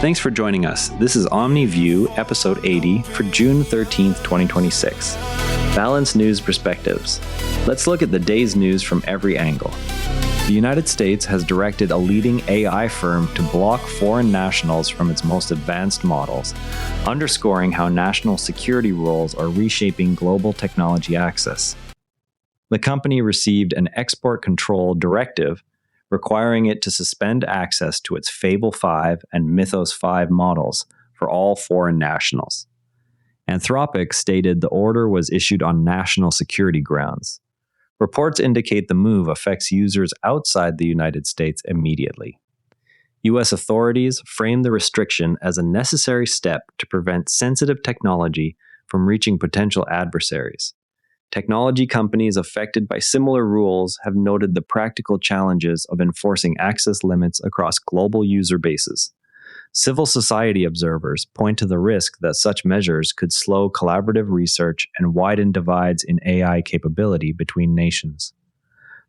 Thanks for joining us. This is Omni View, episode 80 for June 13th, 2026. Balanced news perspectives. Let's look at the day's news from every angle. The United States has directed a leading AI firm to block foreign nationals from its most advanced models, underscoring how national security rules are reshaping global technology access. The company received an export control directive requiring it to suspend access to its Fable 5 and Mythos 5 models for all foreign nationals. Anthropic stated the order was issued on national security grounds. Reports indicate the move affects users outside the United States immediately. U.S. authorities framed the restriction as a necessary step to prevent sensitive technology from reaching potential adversaries. Technology companies affected by similar rules have noted the practical challenges of enforcing access limits across global user bases. Civil society observers point to the risk that such measures could slow collaborative research and widen divides in AI capability between nations.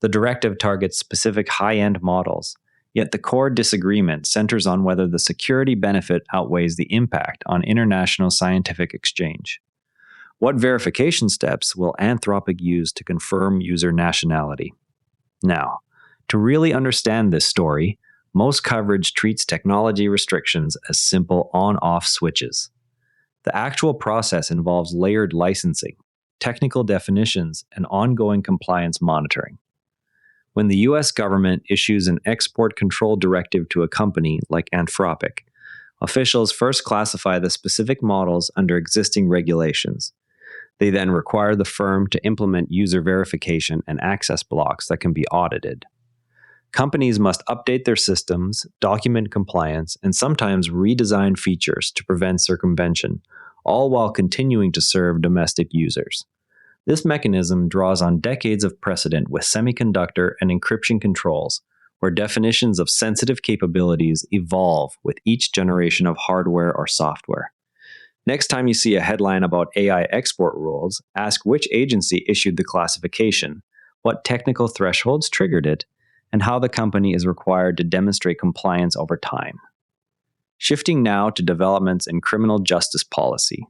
The directive targets specific high-end models, yet the core disagreement centers on whether the security benefit outweighs the impact on international scientific exchange. What verification steps will Anthropic use to confirm user nationality? Now, to really understand this story, most coverage treats technology restrictions as simple on-off switches. The actual process involves layered licensing, technical definitions, and ongoing compliance monitoring. When the U.S. government issues an export control directive to a company like Anthropic, officials first classify the specific models under existing regulations. They then require the firm to implement user verification and access blocks that can be audited. Companies must update their systems, document compliance, and sometimes redesign features to prevent circumvention, all while continuing to serve domestic users. This mechanism draws on decades of precedent with semiconductor and encryption controls, where definitions of sensitive capabilities evolve with each generation of hardware or software. Next time you see a headline about AI export rules, ask which agency issued the classification, what technical thresholds triggered it, and how the company is required to demonstrate compliance over time. Shifting now to developments in criminal justice policy.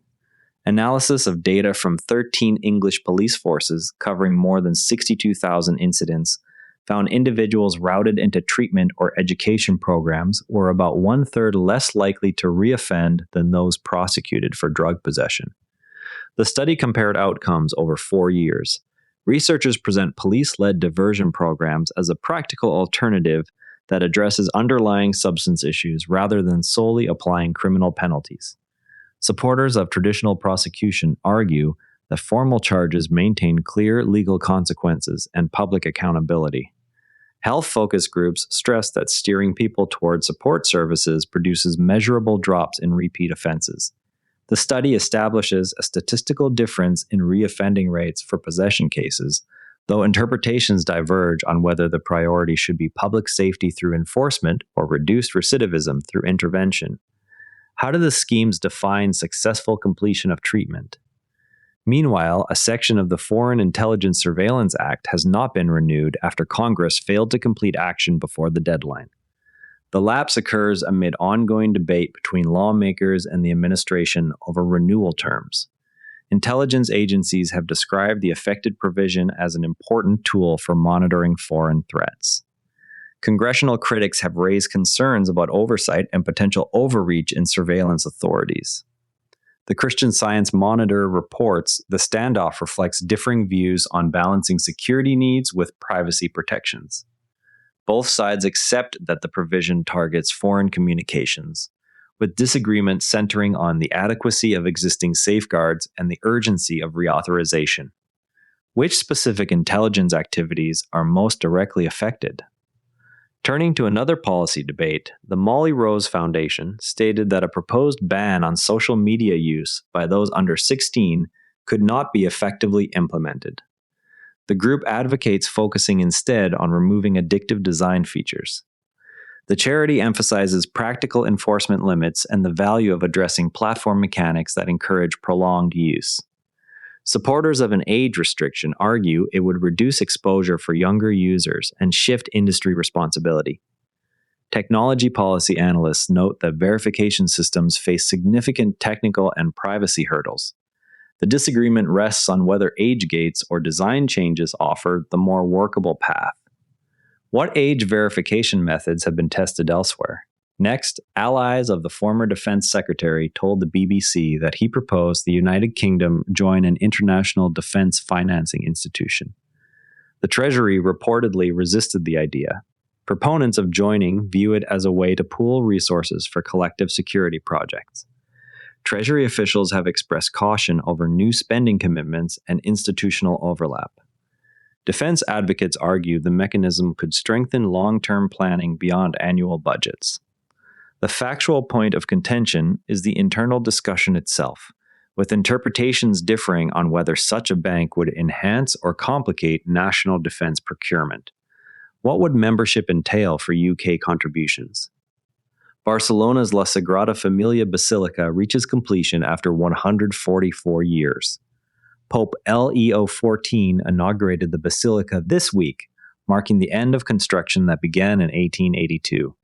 Analysis of data from 13 English police forces covering more than 62,000 incidents found individuals routed into treatment or education programs were about one-third less likely to reoffend than those prosecuted for drug possession. The study compared outcomes over 4 years. Researchers present police-led diversion programs as a practical alternative that addresses underlying substance issues rather than solely applying criminal penalties. Supporters of traditional prosecution argue that formal charges maintain clear legal consequences and public accountability. Health focus groups stress that steering people toward support services produces measurable drops in repeat offenses. The study establishes a statistical difference in reoffending rates for possession cases, though interpretations diverge on whether the priority should be public safety through enforcement or reduced recidivism through intervention. How do the schemes define successful completion of treatment? Meanwhile, a section of the Foreign Intelligence Surveillance Act has not been renewed after Congress failed to complete action before the deadline. The lapse occurs amid ongoing debate between lawmakers and the administration over renewal terms. Intelligence agencies have described the affected provision as an important tool for monitoring foreign threats. Congressional critics have raised concerns about oversight and potential overreach in surveillance authorities. The Christian Science Monitor reports the standoff reflects differing views on balancing security needs with privacy protections. Both sides accept that the provision targets foreign communications, with disagreement centering on the adequacy of existing safeguards and the urgency of reauthorization. Which specific intelligence activities are most directly affected? Turning to another policy debate, the Molly Rose Foundation stated that a proposed ban on social media use by those under 16 could not be effectively implemented. The group advocates focusing instead on removing addictive design features. The charity emphasizes practical enforcement limits and the value of addressing platform mechanics that encourage prolonged use. Supporters of an age restriction argue it would reduce exposure for younger users and shift industry responsibility. Technology policy analysts note that verification systems face significant technical and privacy hurdles. The disagreement rests on whether age gates or design changes offer the more workable path. What age verification methods have been tested elsewhere? Next, allies of the former Defense Secretary told the BBC that he proposed the United Kingdom join an international defense financing institution. The Treasury reportedly resisted the idea. Proponents of joining view it as a way to pool resources for collective security projects. Treasury officials have expressed caution over new spending commitments and institutional overlap. Defense advocates argue the mechanism could strengthen long-term planning beyond annual budgets. The factual point of contention is the internal discussion itself, with interpretations differing on whether such a bank would enhance or complicate national defense procurement. What would membership entail for UK contributions? Barcelona's La Sagrada Familia Basilica reaches completion after 144 years. Pope Leo XIV inaugurated the basilica this week, marking the end of construction that began in 1882.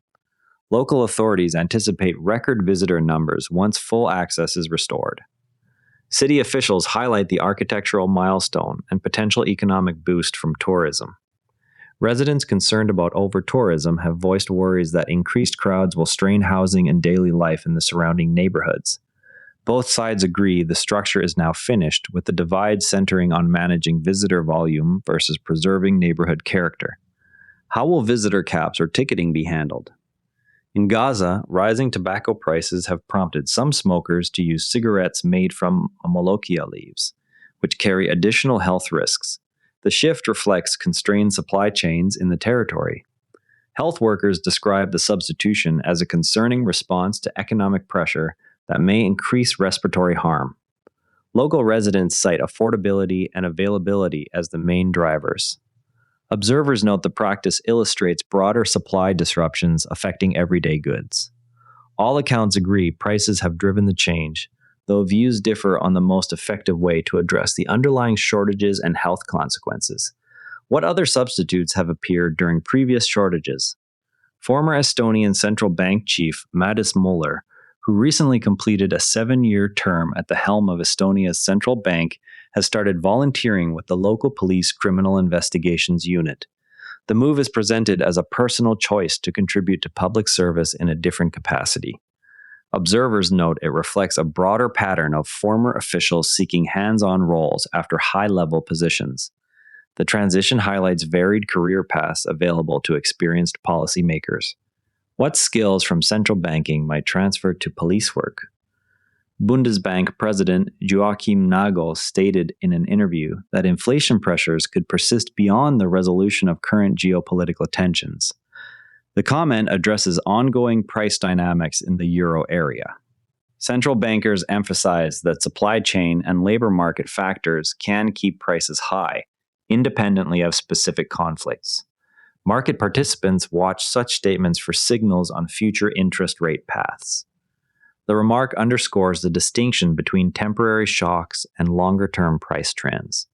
Local authorities anticipate record visitor numbers once full access is restored. City officials highlight the architectural milestone and potential economic boost from tourism. Residents concerned about over-tourism have voiced worries that increased crowds will strain housing and daily life in the surrounding neighborhoods. Both sides agree the structure is now finished, with the divide centering on managing visitor volume versus preserving neighborhood character. How will visitor caps or ticketing be handled? In Gaza, rising tobacco prices have prompted some smokers to use cigarettes made from molokhia leaves, which carry additional health risks. The shift reflects constrained supply chains in the territory. Health workers describe the substitution as a concerning response to economic pressure that may increase respiratory harm. Local residents cite affordability and availability as the main drivers. Observers note the practice illustrates broader supply disruptions affecting everyday goods. All accounts agree prices have driven the change, though views differ on the most effective way to address the underlying shortages and health consequences. What other substitutes have appeared during previous shortages? Former Estonian central bank chief Madis Müller, who recently completed a 7-year term at the helm of Estonia's central bank, has started volunteering with the local police criminal investigations unit. The move is presented as a personal choice to contribute to public service in a different capacity. Observers note it reflects a broader pattern of former officials seeking hands-on roles after high-level positions. The transition highlights varied career paths available to experienced policymakers. What skills from central banking might transfer to police work? Bundesbank President Joachim Nagel stated in an interview that inflation pressures could persist beyond the resolution of current geopolitical tensions. The comment addresses ongoing price dynamics in the euro area. Central bankers emphasize that supply chain and labor market factors can keep prices high, independently of specific conflicts. Market participants watch such statements for signals on future interest rate paths. The remark underscores the distinction between temporary shocks and longer-term price trends.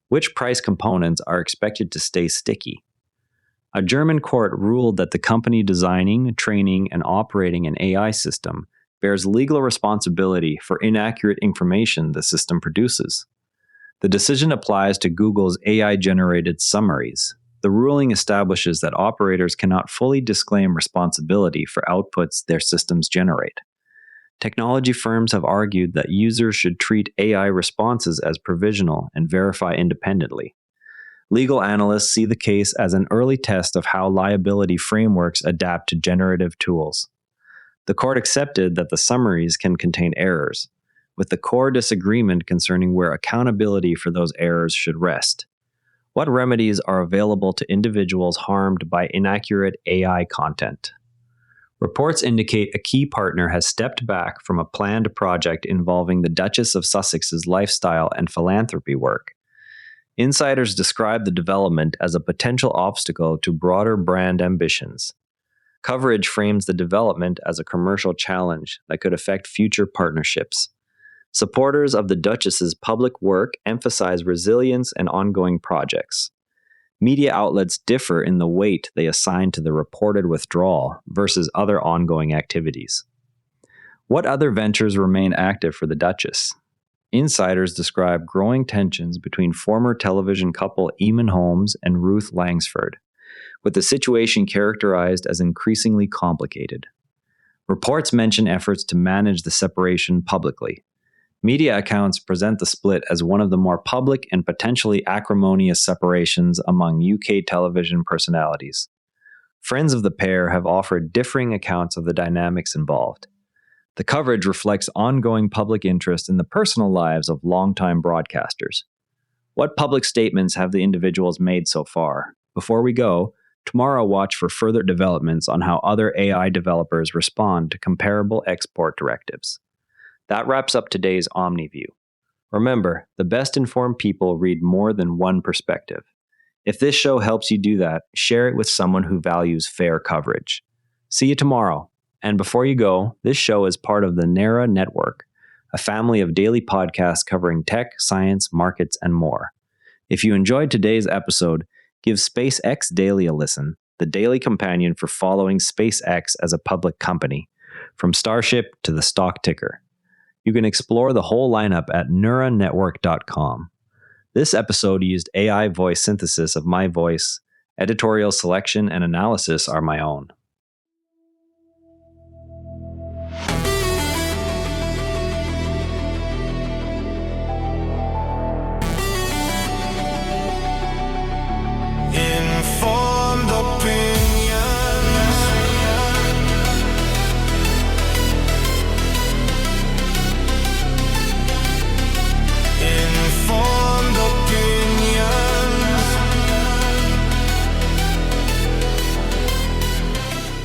Which price components are expected to stay sticky? A German court ruled that the company designing, training, and operating an AI system bears legal responsibility for inaccurate information the system produces. The decision applies to Google's AI-generated summaries. The ruling establishes that operators cannot fully disclaim responsibility for outputs their systems generate. Technology firms have argued that users should treat AI responses as provisional and verify independently. Legal analysts see the case as an early test of how liability frameworks adapt to generative tools. The court accepted that the summaries can contain errors, with the core disagreement concerning where accountability for those errors should rest. What remedies are available to individuals harmed by inaccurate AI content? Reports indicate a key partner has stepped back from a planned project involving the Duchess of Sussex's lifestyle and philanthropy work. Insiders describe the development as a potential obstacle to broader brand ambitions. Coverage frames the development as a commercial challenge that could affect future partnerships. Supporters of the Duchess's public work emphasize resilience and ongoing projects. Media outlets differ in the weight they assign to the reported withdrawal versus other ongoing activities. What other ventures remain active for the Duchess? Insiders describe growing tensions between former television couple Eamon Holmes and Ruth Langsford, with the situation characterized as increasingly complicated. Reports mention efforts to manage the separation publicly. Media accounts present the split as one of the more public and potentially acrimonious separations among UK television personalities. Friends of the pair have offered differing accounts of the dynamics involved. The coverage reflects ongoing public interest in the personal lives of longtime broadcasters. What public statements have the individuals made so far? Before we go, tomorrow watch for further developments on how other AI developers respond to comparable export directives. That wraps up today's Omni View. Remember, the best informed people read more than one perspective. If this show helps you do that, share it with someone who values fair coverage. See you tomorrow. And before you go, this show is part of the NARA Network, a family of daily podcasts covering tech, science, markets, and more. If you enjoyed today's episode, give SpaceX Daily a listen, the daily companion for following SpaceX as a public company, from Starship to the stock ticker. You can explore the whole lineup at neuranetwork.com. This episode used AI voice synthesis of my voice. Editorial selection and analysis are my own.